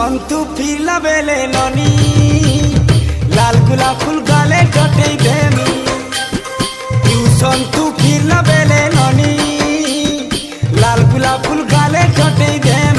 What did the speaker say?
तू फिरला बेले ननी लाल गुलाब फूल गाले कटे देमी तू फिरला बेले ननी लाल गुलाब फूल गाले कटे देमी।